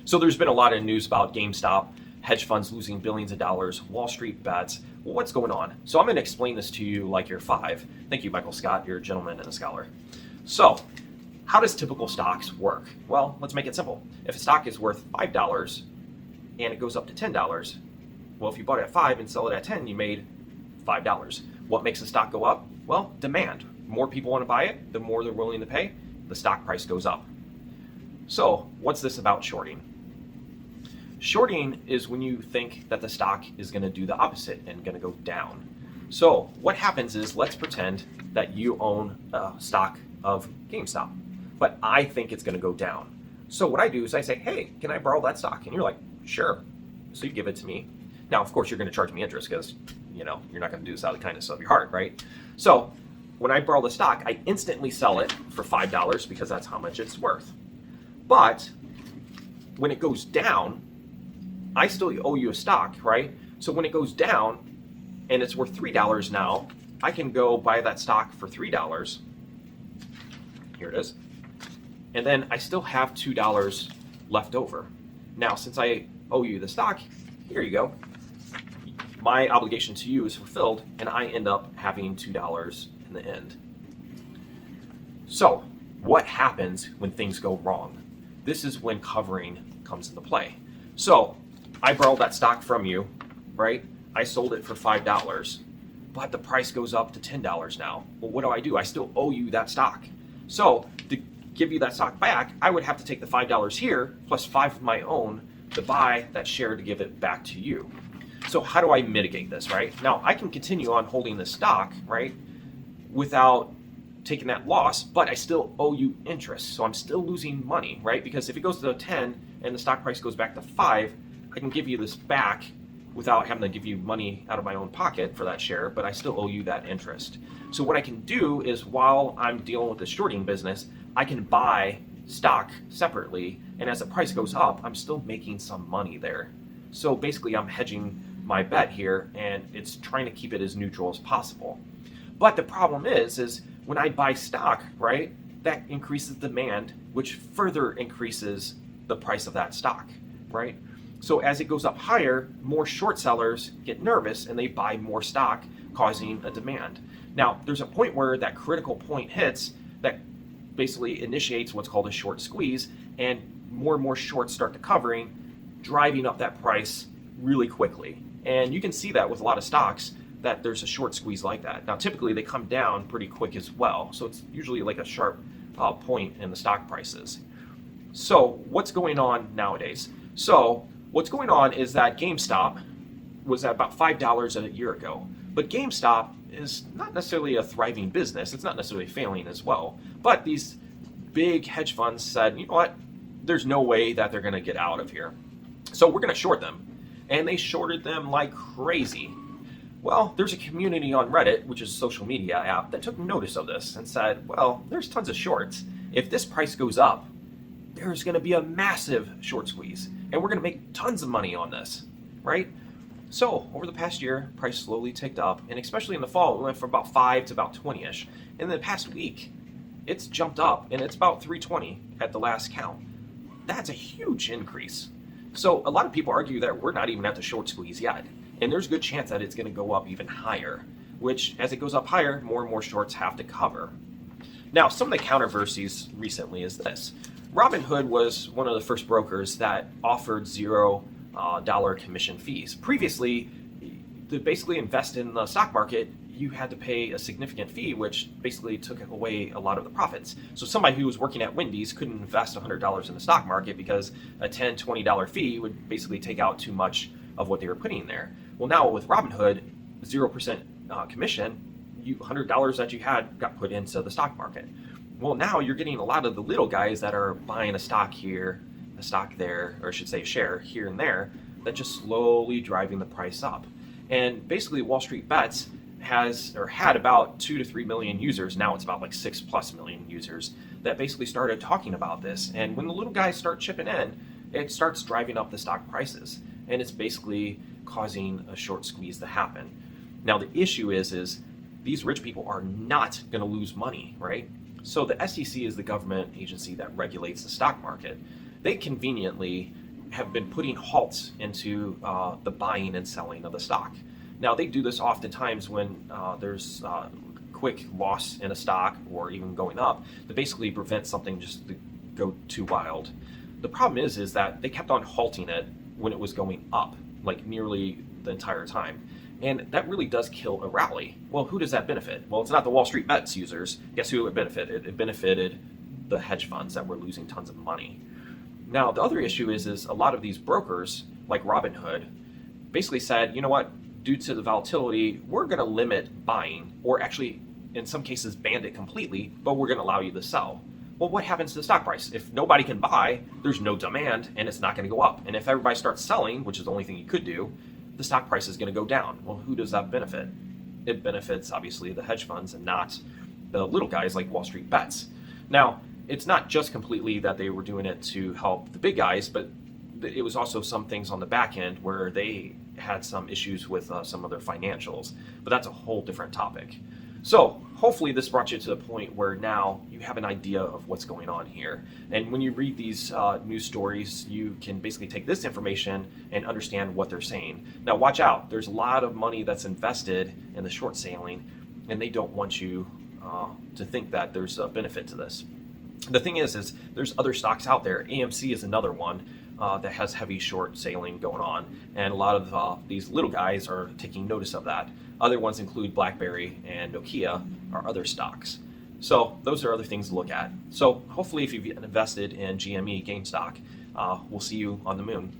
So there's been a lot of news about GameStop, hedge funds losing billions of dollars, Wall Street bets. Well, what's going on? So I'm going to explain this to you like you're 5. Thank you, Michael Scott. You're a gentleman and a scholar. So how does typical stocks work? Well, let's make it simple. If a stock is worth $5 and it goes up to $10, well, if you bought it at 5 and sell it at 10, you made $5. What makes the stock go up? Well, demand. More people want to buy it, the more they're willing to pay, the stock price goes up. So what's this about shorting? Shorting is when you think that the stock is going to do the opposite and going to go down. So what happens is, let's pretend that you own a stock of GameStop, but I think it's going to go down. So what I do is I say, hey, can I borrow that stock? And you're like, sure. So you give it to me. Now, of course, you're going to charge me interest because, you're not going to do this out of the kindness of your heart, right? So when I borrow the stock, I instantly sell it for $5 because that's how much it's worth. But when it goes down, I still owe you a stock, right? So when it goes down and it's worth $3 now, I can go buy that stock for $3. Here it is. And then I still have $2 left over. Now, since I owe you the stock, here you go. My obligation to you is fulfilled, and I end up having $2 in the end. So what happens when things go wrong? This is when covering comes into play. So I borrowed that stock from you, right? I sold it for $5, but the price goes up to $10 now. Well, what do? I still owe you that stock. So to give you that stock back, I would have to take the $5 here plus 5 of my own to buy that share to give it back to you. So how do I mitigate this, right? Now I can continue on holding the stock, right, without taking that loss, but I still owe you interest. So I'm still losing money, right? Because if it goes to 10 and the stock price goes back to 5, I can give you this back without having to give you money out of my own pocket for that share, but I still owe you that interest. So what I can do is, while I'm dealing with the shorting business, I can buy stock separately, and as the price goes up, I'm still making some money there. So basically I'm hedging my bet here, and it's trying to keep it as neutral as possible. But the problem is when I buy stock, right, that increases demand, which further increases the price of that stock, right? So as it goes up higher, more short sellers get nervous and they buy more stock, causing a demand. Now, there's a point where that critical point hits that basically initiates what's called a short squeeze, and more shorts start to covering, driving up that price really quickly. And you can see that with a lot of stocks, that there's a short squeeze like that. Now, typically they come down pretty quick as well. So it's usually like a sharp point in the stock prices. So what's going on nowadays? So what's going on is that GameStop was at about $5 a year ago. But GameStop is not necessarily a thriving business. It's not necessarily failing as well. But these big hedge funds said, you know what? There's no way that they're going to get out of here. So we're going to short them. And they shorted them like crazy. Well, there's a community on Reddit, which is a social media app, that took notice of this and said, well, there's tons of shorts. If this price goes up, there's going to be a massive short squeeze, and we're going to make tons of money on this, right? So over the past year, price slowly ticked up, and especially in the fall, it went from about 5 to about 20-ish. In the past week, it's jumped up, and it's about 320 at the last count. That's a huge increase. So a lot of people argue that we're not even at the short squeeze yet, and there's a good chance that it's going to go up even higher, which as it goes up higher, more and more shorts have to cover. Now, some of the controversies recently is this. Robinhood was one of the first brokers that offered $0 commission fees. Previously, to basically invest in the stock market, you had to pay a significant fee, which basically took away a lot of the profits. So somebody who was working at Wendy's couldn't invest $100 in the stock market because a $10, $20 fee would basically take out too much of what they were putting there. Well, now with Robinhood, 0% commission, $100 that you had got put into the stock market. Well, now you're getting a lot of the little guys that are buying a stock here, a stock there, or I should say a share here and there, that just slowly driving the price up. And basically Wall Street Bets had about 2 to 3 million users. Now it's about like 6+ million users that basically started talking about this. And when the little guys start chipping in, it starts driving up the stock prices. And it's basically causing a short squeeze to happen. Now the issue is these rich people are not going to lose money, right? So the SEC is the government agency that regulates the stock market. They conveniently have been putting halts into the buying and selling of the stock. Now, they do this oftentimes when there's quick loss in a stock or even going up to basically prevent something just to go too wild. The problem is that they kept on halting it when it was going up, like nearly the entire time. And that really does kill a rally. Well, who does that benefit? Well, it's not the Wall Street Bets users. Guess who it benefited? It benefited the hedge funds that were losing tons of money. Now, the other issue is a lot of these brokers, like Robinhood, basically said, you know what, due to the volatility, we're going to limit buying, or actually, in some cases, banned it completely, but we're going to allow you to sell. Well, what happens to the stock price? If nobody can buy, there's no demand, and it's not going to go up. And if everybody starts selling, which is the only thing you could do, the stock price is going to go down. Well, who does that benefit? It benefits, obviously, the hedge funds and not the little guys like Wall Street Bets. Now, it's not just completely that they were doing it to help the big guys, but it was also some things on the back end where they had some issues with some of their financials. But that's a whole different topic. So hopefully this brought you to the point where now you have an idea of what's going on here. And when you read these news stories, you can basically take this information and understand what they're saying. Now watch out, there's a lot of money that's invested in the short selling, and they don't want you to think that there's a benefit to this. The thing is there's other stocks out there. AMC is another one that has heavy short sailing going on, and a lot of these little guys are taking notice of that. Other ones include BlackBerry and Nokia are other stocks. So those are other things to look at. So hopefully if you've invested in GME, GameStop, we'll see you on the moon.